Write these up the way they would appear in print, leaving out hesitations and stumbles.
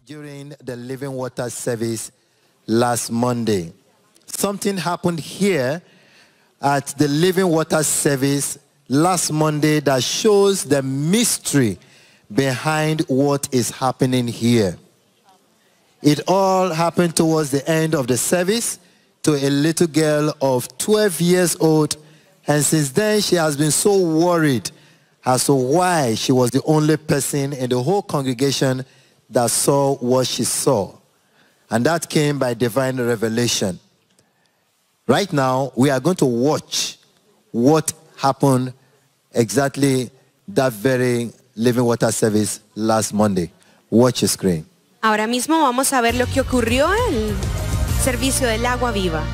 During the Living Water service last Monday, something happened here at the Living Water service last Monday that shows the mystery behind what is happening here. It all happened towards the end of the service to a little girl of 12 years old, and since then she has been so worried as to why she was the only person in the whole congregation that saw what she saw. And that came by divine revelation. Right now, we are going to watch what happened exactly that very Living Water service last Monday. Watch your screen. Ahora mismo vamos a ver lo que ocurrió en el servicio del agua viva.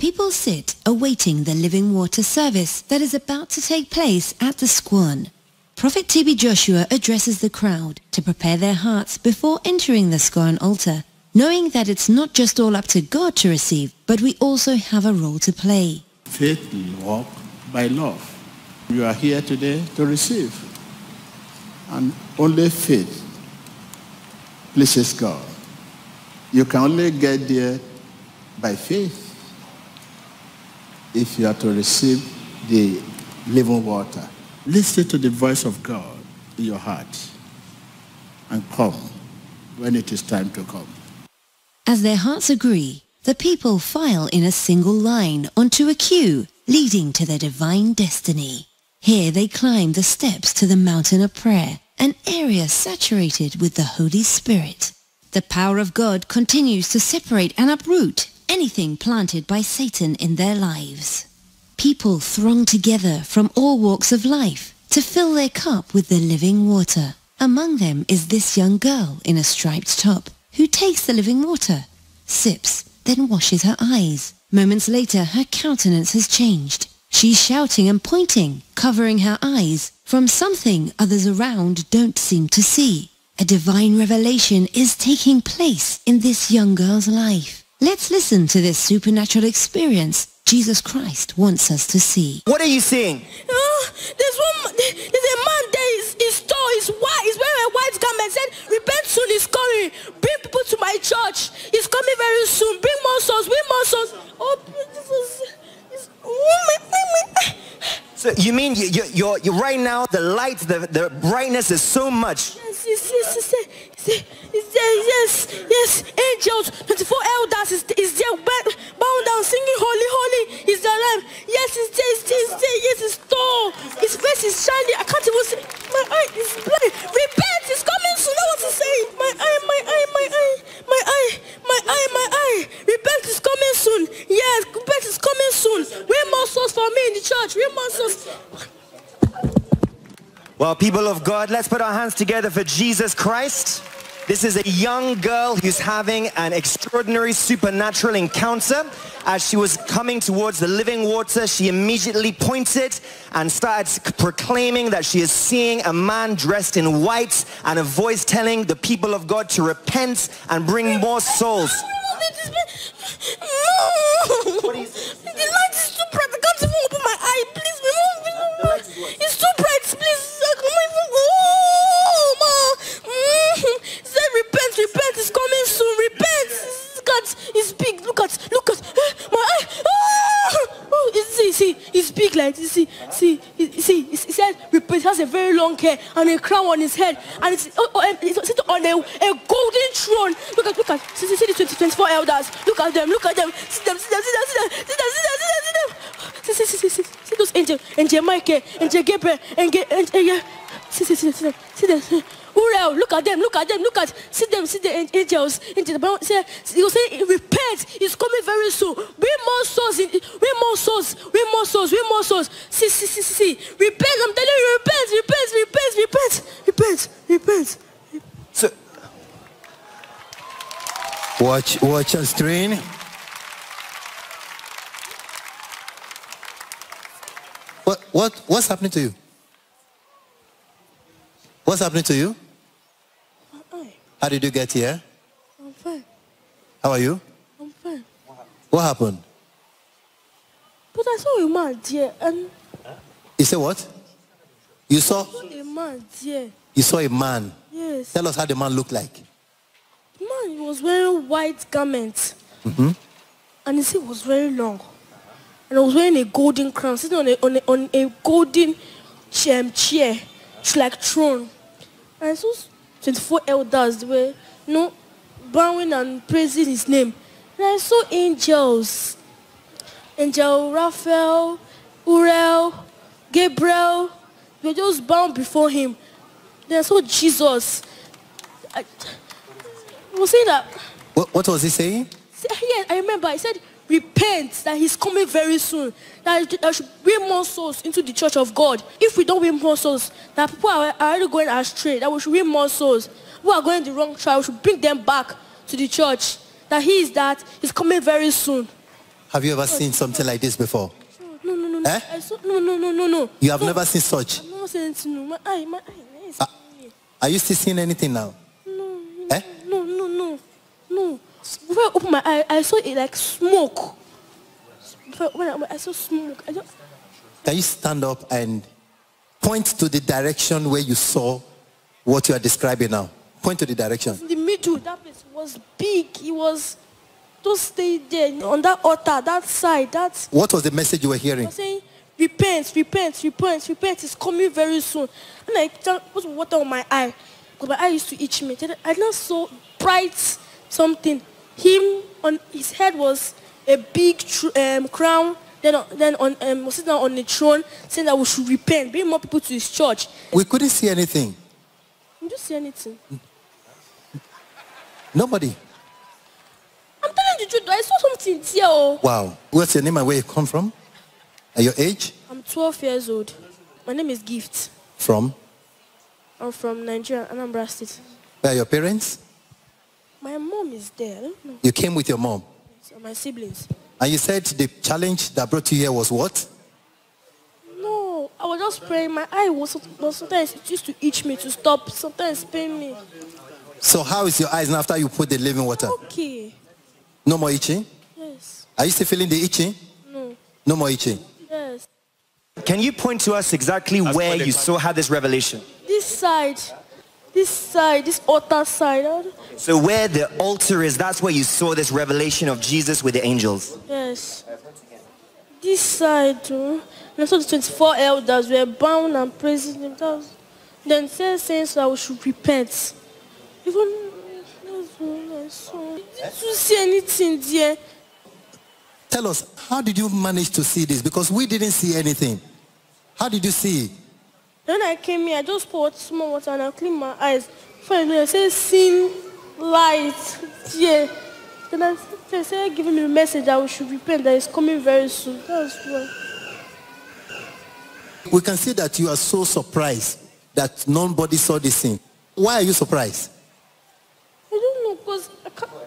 People sit awaiting the Living Water service that is about to take place at the Squan. Prophet TB Joshua addresses the crowd to prepare their hearts before entering the Squan altar, knowing that it's not just all up to God to receive, but we also have a role to play. Faith walk by love. You are here today to receive. And only faith pleases God. You can only get there by faith if you are to receive the living water. Listen to the voice of God in your heart and come when it is time to come. As their hearts agree, the people file in a single line onto a queue leading to their divine destiny. Here they climb the steps to the mountain of prayer, an area saturated with the Holy Spirit. The power of God continues to separate and uproot anything planted by Satan in their lives. People throng together from all walks of life to fill their cup with the living water. Among them is this young girl in a striped top who takes the living water, sips, then washes her eyes. Moments later, her countenance has changed. She's shouting and pointing, covering her eyes from something others around don't seem to see. A divine revelation is taking place in this young girl's life. Let's listen to this supernatural experience Jesus Christ wants us to see. What are you seeing? There's a man there, his tall, he's white, he's wearing a white garment, said, repent soon, he's coming. Bring people to my church. He's coming very soon. Bring more souls, bring more souls. Oh, So you mean you're right now, the light, the brightness is so much. Yes, angels, 24 elders is there, bound down, singing holy, holy is the Lamb. Yes, it's there, yes, it's tall, his face is shining, I can't even see, my eye is blind, repent, it's coming soon, I want to say, my eye, repent is coming soon, yes, repent is coming soon, win more souls for me in the church, win more souls. Well, people of God, let's put our hands together for Jesus Christ. This is a young girl who's having an extraordinary supernatural encounter. As she was coming towards the living water, she immediately pointed and started proclaiming that she is seeing a man dressed in white and a voice telling the people of God to repent and bring more souls. What is the light is too bright. I can't even open my eye. Please, remove. It's too bright. Please. He said, repent. It's coming soon. Repent. Look at. It's big. Look at. My eye. Oh, see. It's big like this. See. He said, repent. He has a very long hair and a crown on his head, and it's sitting on a golden throne. Look at. See the 24 elders. Look at them. See them. See those angels. Angel Michael, Angel Gabriel, see them. Uriel, look at them. See the angels. He was saying, repent. It's coming very soon. Bring more souls. See. Repent. I'm telling you, repent. So, Watch your screen. What's happening to you? What's happening to you? How did you get here? I'm fine. How are you? I'm fine. What happened? But I saw a man there and... You said what? You saw? I saw a man there. You saw a man? Yes. Tell us how the man looked like. was wearing white garments. And his hair was very long. And I was wearing a golden crown, sitting on a golden chair, it's like throne. And I saw 24 elders, they were, bowing and praising his name. And I saw angels. Angel Raphael, Uriel, Gabriel, they were just bound before him. Then I saw Jesus. I was saying that. What was he saying? Yes, I remember. He said, repent, that he's coming very soon. That I should bring more souls into the church of God. If we don't win more souls, that people are already going astray, that we should win more souls. Who are going the wrong track, we should bring them back to the church. That he's coming very soon. Have you ever seen something like this before? No. Eh? No. You have never seen such? I've never seen anything. No. My eye is Are you still seeing anything now? No. Eh? No. When I opened my eye, I saw it like smoke. When I saw smoke, Can you stand up and point to the direction where you saw what you are describing now? Point to the direction. In the middle, that place was big. It was, just stay there on that altar, that side. What was the message you were hearing? I was saying, repent, it's coming very soon. And I put water on my eye, because my eye used to itch me. I now saw bright something. Him, on his head was a big crown, then was sitting on the throne, saying that we should repent, bring more people to his church. We couldn't see anything. You don't see anything. Nobody. I'm telling you the truth, I saw something here. Oh. Wow. What's your name and where you come from? And your age? I'm 12 years old. My name is Gift. From? I'm from Nigeria, Anambra State. Where are your parents? My mom is there. I don't know. You came with your mom? So my siblings. And you said the challenge that brought you here was what? No, I was just praying. My eye was sometimes it used to itch me to stop. Sometimes pain me. So how is your eyes now after you put the living water? Okay. No more itching? Yes. Are you still feeling the itching? No. No more itching? Yes. Can you point to us exactly where you had this revelation? This side, this altar side. So where the altar is, that's where you saw this revelation of Jesus with the angels? Yes. This side, and I saw the 24 elders were bound and praising him. Then saying that we should repent. Even I saw. Did you see anything there? Tell us, how did you manage to see this? Because we didn't see anything. How did you see it? When I came here, I just poured small water and I cleaned my eyes. Finally, I said, "Sin, light, yeah." Then I said, giving me a message that we should repent, that it's coming very soon. That's why. We can see that you are so surprised that nobody saw this thing. Why are you surprised? I don't know, because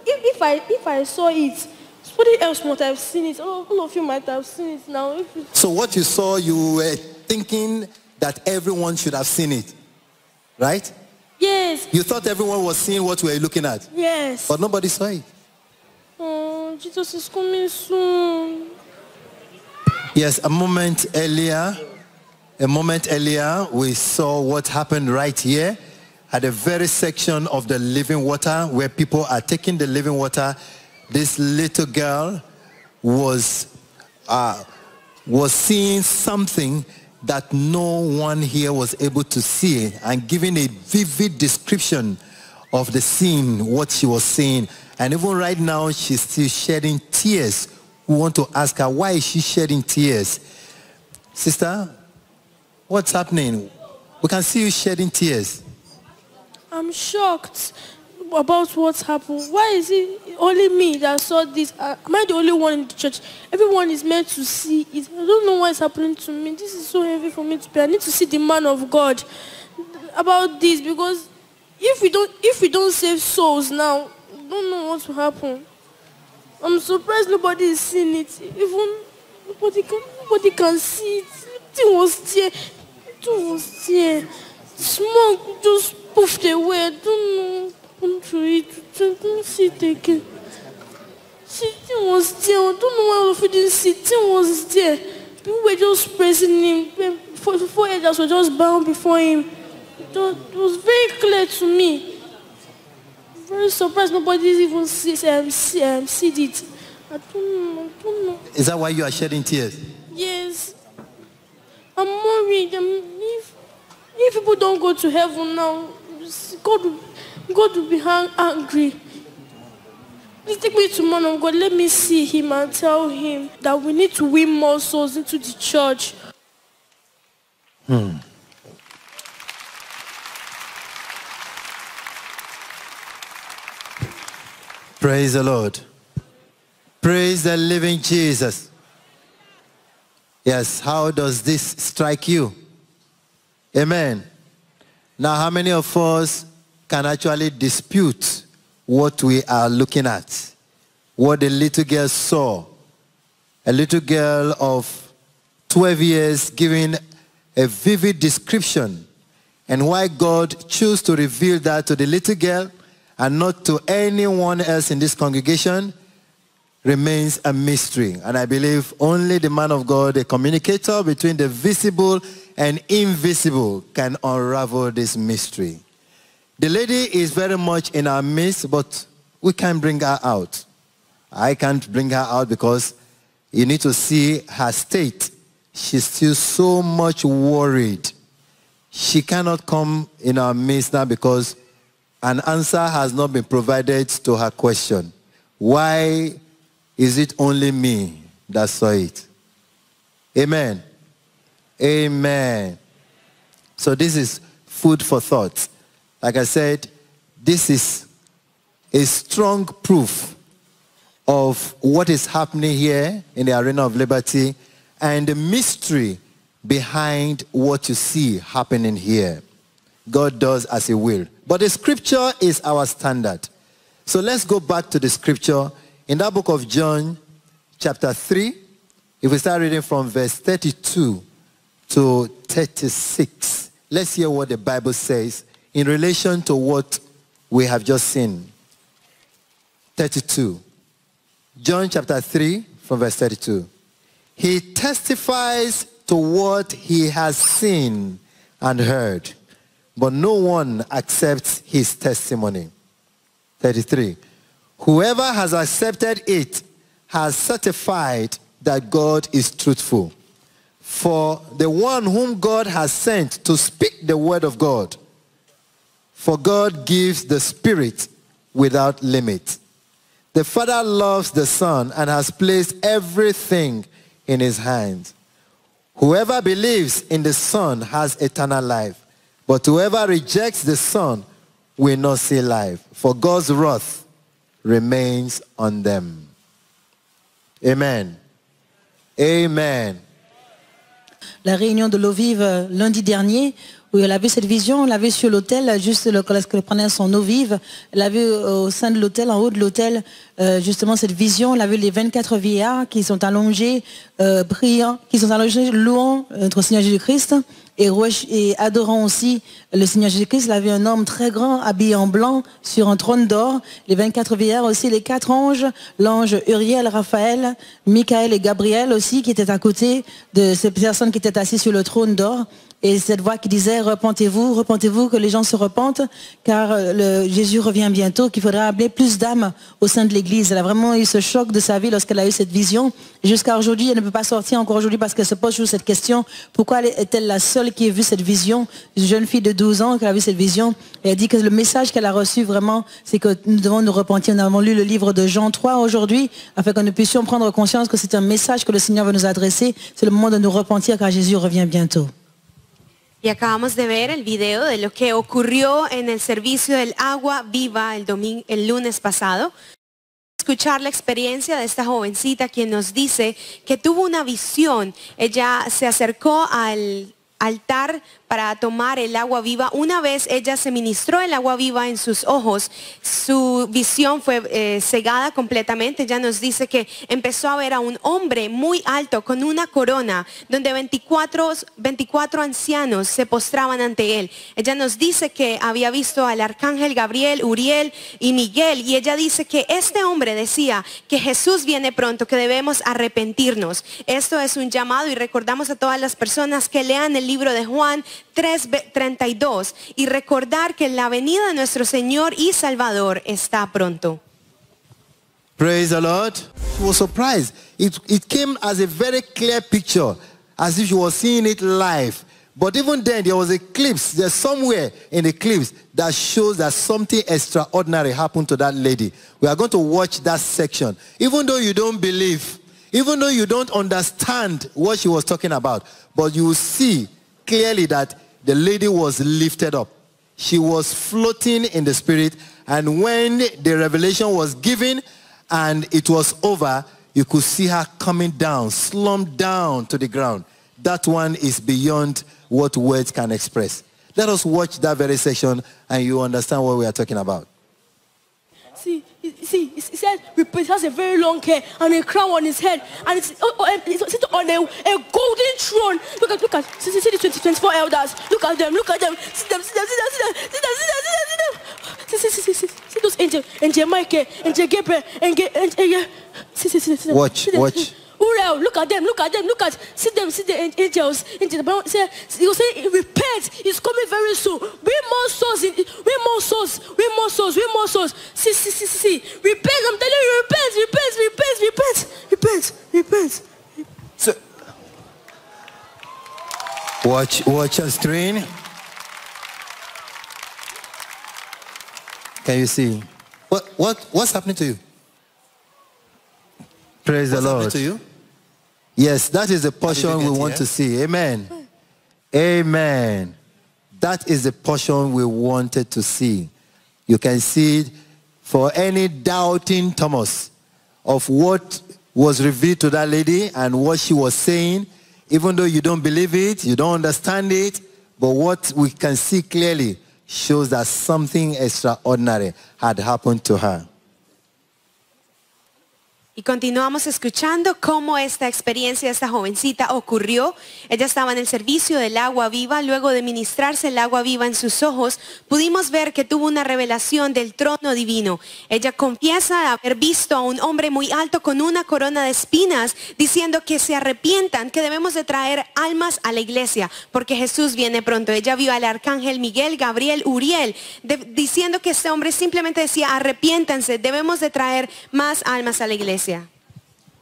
if I saw it, somebody else might have seen it. All of you might have seen it now. So what you saw, you were thinking that everyone should have seen it, right? Yes. You thought everyone was seeing what we were looking at? Yes. But nobody saw it. Oh, Jesus is coming soon. Yes, a moment earlier, we saw what happened right here at the very section of the living water where people are taking the living water. This little girl was seeing something that no one here was able to see, and giving a vivid description of the scene, what she was seeing. And even right now, she's still shedding tears. We want to ask her, why is she shedding tears? Sister, what's happening? We can see you shedding tears. I'm shocked about what's happened. Why is it only me that saw this? Am I the only one in the church? Everyone is meant to see it. I don't know what's happening to me. This is so heavy for me to bear. I need to see the man of God about this, because if we don't save souls now, I don't know what will happen. I'm surprised nobody is seeing it. Even nobody can see it. It was there. Smoke just puffed away. I don't know. I don't see it again. It was there. I don't know why all of you didn't see it. It was there. People were just praising him. 4 elders were just bound before him. It was very clear to me. very surprised. Nobody even sees it. I don't know. Is that why you are shedding tears? Yes. I'm worried. If people don't go to heaven now, God will be angry. Please take me to man of God. Let me see him and tell him that we need to win more souls into the church. Praise the Lord. Praise the living Jesus. Yes, how does this strike you? Amen. Now, how many of us can actually dispute what we are looking at? What the little girl saw. A little girl of 12 years giving a vivid description, and why God chose to reveal that to the little girl and not to anyone else in this congregation remains a mystery. And I believe only the man of God, the communicator between the visible and invisible, can unravel this mystery. The lady is very much in our midst, but we can't bring her out. I can't bring her out because you need to see her state. She's still so much worried. She cannot come in our midst now because an answer has not been provided to her question. Why is it only me that saw it? Amen. Amen. So this is food for thought. Like I said, this is a strong proof of what is happening here in the Arena of Liberty and the mystery behind what you see happening here. God does as he will. But the scripture is our standard. So let's go back to the scripture in that book of John chapter 3. If we start reading from verse 32 to 36, let's hear what the Bible says in relation to what we have just seen. 32. John chapter 3 from verse 32. He testifies to what he has seen and heard, but no one accepts his testimony. 33. Whoever has accepted it has certified that God is truthful. For the one whom God has sent to speak the word of God, for God gives the Spirit without limit. The Father loves the Son and has placed everything in his hands. Whoever believes in the Son has eternal life, but whoever rejects the Son will not see life, for God's wrath remains on them. Amen. Amen. La réunion de l'eau vive lundi dernier, où elle a vu cette vision, on l'a vu sur l'autel, juste lorsqu'elle prenait son eau vive, elle a vu au sein de l'autel, en haut de l'autel, justement cette vision, elle a vu les 24 vieillards qui sont allongés, priant, qui sont allongés, louant notre Seigneur Jésus-Christ, et adorant aussi le Seigneur Jésus-Christ. Il avait un homme très grand, habillé en blanc, sur un trône d'or. Les 24 vieillards aussi, les 4 anges, l'ange Uriel, Raphaël, Michael et Gabriel aussi, qui étaient à côté de ces personnes qui étaient assises sur le trône d'or. Et cette voix qui disait, repentez-vous, repentez-vous, que les gens se repentent, car Jésus revient bientôt, qu'il faudra amener plus d'âmes au sein de l'Église. Elle a vraiment eu ce choc de sa vie lorsqu'elle a eu cette vision. Jusqu'à aujourd'hui, elle ne peut pas sortir encore aujourd'hui parce qu'elle se pose toujours cette question, pourquoi est-elle la seule qui a vu cette vision? Une jeune fille de 12 ans qui a vu cette vision. Et elle dit que le message qu'elle a reçu vraiment, c'est que nous devons nous repentir. Nous avons lu le livre de Jean 3 aujourd'hui, afin que nous puissions prendre conscience que c'est un message que le Seigneur veut nous adresser. C'est le moment de nous repentir, car Jésus revient bientôt. Y acabamos de ver el video de lo que ocurrió en el servicio del agua viva el lunes pasado. Escuchar la experiencia de esta jovencita quien nos dice que tuvo una visión. Ella se acercó al altar para tomar el agua viva. Una vez ella se ministró el agua viva en sus ojos, su visión fue cegada completamente. Ella nos dice que empezó a ver a un hombre muy alto con una corona, donde 24 ancianos se postraban ante él. Ella nos dice que había visto al arcángel Gabriel, Uriel y Miguel, y ella dice que este hombre decía que Jesús viene pronto, que debemos arrepentirnos. Esto es un llamado, y recordamos a todas las personas que lean el libro de Juan, 3:32 y recordar que la venida de nuestro Señor y Salvador está pronto. Praise the Lord. She was surprised. It came as a very clear picture, as if she was seeing it live. But even then, there was a clips. There's somewhere in the clips that shows that something extraordinary happened to that lady. We are going to watch that section. Even though you don't believe, even though you don't understand what she was talking about, but you will see clearly that the lady was lifted up. She was floating in the spirit, and when the revelation was given and it was over, you could see her coming down, slumped down to the ground. That one is beyond what words can express. Let us watch that very section and you understand what we are talking about. See, he said he has a very long hair and a crown on his head, and it's sitting on a golden throne. Look at, see the 24 elders. Look at them. See them. See those angels, Angel Michael, Angel Gabriel, see. Watch. Uriel, look at them, see the angels. He was saying, repent, it's coming very soon. Bring more souls. See. Repent, I'm telling you, repent. So, Watch your screen. Can you see? What's happening to you? Praise the Lord. To you? Yes, that is the portion we want to see. Amen. Amen. That is the portion we wanted to see. You can see it for any doubting Thomas of what was revealed to that lady and what she was saying. Even though you don't believe it, you don't understand it, but what we can see clearly shows that something extraordinary had happened to her. Y continuamos escuchando cómo esta experiencia de esta jovencita ocurrió. Ella estaba en el servicio del agua viva. Luego de ministrarse el agua viva en sus ojos, pudimos ver que tuvo una revelación del trono divino. Ella confiesa haber visto a un hombre muy alto con una corona de espinas, diciendo que se arrepientan, que debemos de traer almas a la iglesia, porque Jesús viene pronto. Ella vio al arcángel Miguel, Gabriel, Uriel, diciendo que este hombre simplemente decía, arrepiéntanse, debemos de traer más almas a la iglesia.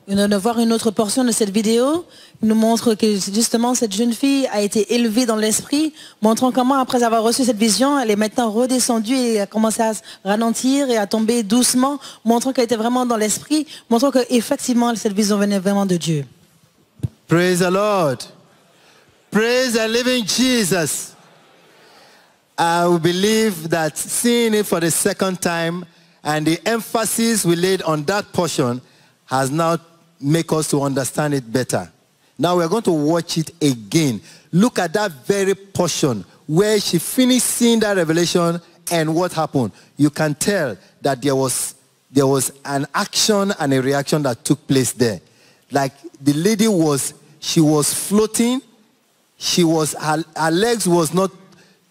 On vient de voir une autre portion de cette vidéo, nous montre que justement cette jeune fille a été élevée dans l'esprit, montrant comment après avoir reçu cette vision, elle est maintenant redescendue et a commencé à se ralentir et à tomber doucement, montrant qu'elle était vraiment dans l'esprit, montrant qu'effectivement cette vision venait vraiment de Dieu. Praise the Lord. Praise the living Jesus. I believe that seeing it for the second time and the emphasis we laid on that portion has now made us to understand it better. Now we're going to watch it again. Look at that very portion where she finished seeing that revelation and what happened. You can tell that there was an action and a reaction that took place there. Like the lady she was floating. Her legs was not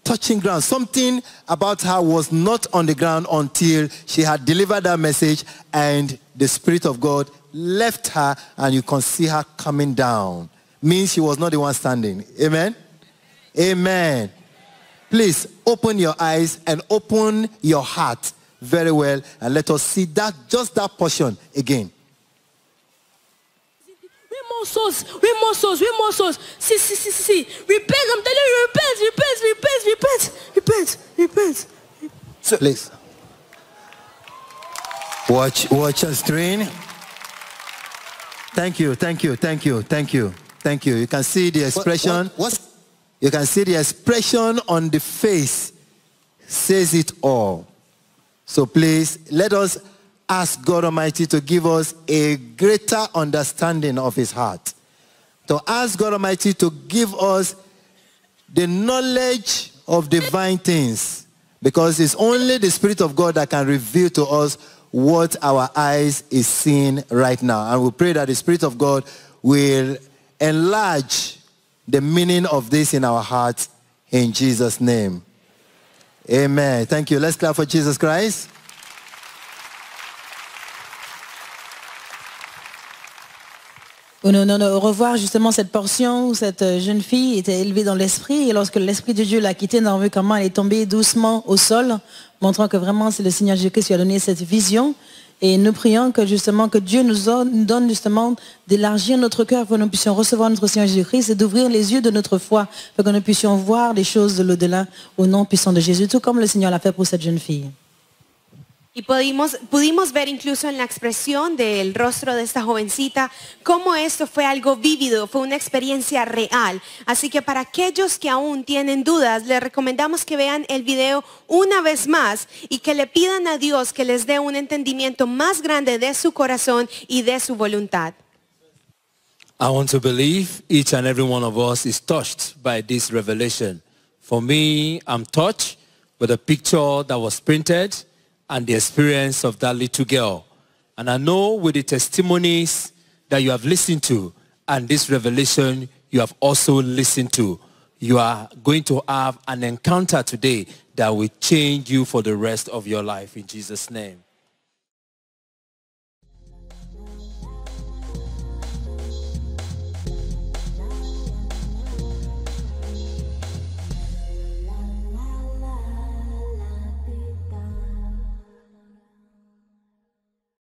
touching ground. Something about her was not on the ground until she had delivered that message and the Spirit of God left her and you can see her coming down. Means she was not the one standing. Amen? Amen. Please open your eyes and open your heart very well and let us see just that portion again. Win more souls. See. Repent, I'm telling you, repent. So, please. Watch your screen. Thank you. You can see the expression. You can see the expression on the face says it all. So please, let us ask God Almighty to give us a greater understanding of his heart. To ask God Almighty to give us the knowledge of divine things. Because it's only the Spirit of God that can reveal to us what our eyes is seeing right now. And we pray that the Spirit of God will enlarge the meaning of this in our hearts in Jesus' name. Amen. Thank you. Let's clap for Jesus Christ. Revoir justement cette portion où cette jeune fille était élevée dans l'esprit et lorsque l'esprit de Dieu l'a quittée, nous avons vu comment elle est tombée doucement au sol, montrant que vraiment c'est le Seigneur Jésus-Christ qui a donné cette vision. Et nous prions que justement que Dieu nous donne justement d'élargir notre cœur pour que nous puissions recevoir notre Seigneur Jésus-Christ et d'ouvrir les yeux de notre foi pour que nous puissions voir les choses de l'au-delà au nom puissant de Jésus, tout comme le Seigneur l'a fait pour cette jeune fille. Y pudimos ver incluso en la expresión del rostro de esta jovencita cómo esto fue algo vívido, fue una experiencia real. Así que para aquellos que aún tienen dudas, les recomendamos que vean el video una vez más y que le pidan a Dios que les dé un entendimiento más grande de su corazón y de su voluntad. I want to believe each and every one of us is touched by this revelation. For me, I'm touched with a picture that was printed and the experience of that little girl. And I know with the testimonies that you have listened to and this revelation you have also listened to, you are going to have an encounter today that will change you for the rest of your life in Jesus' name.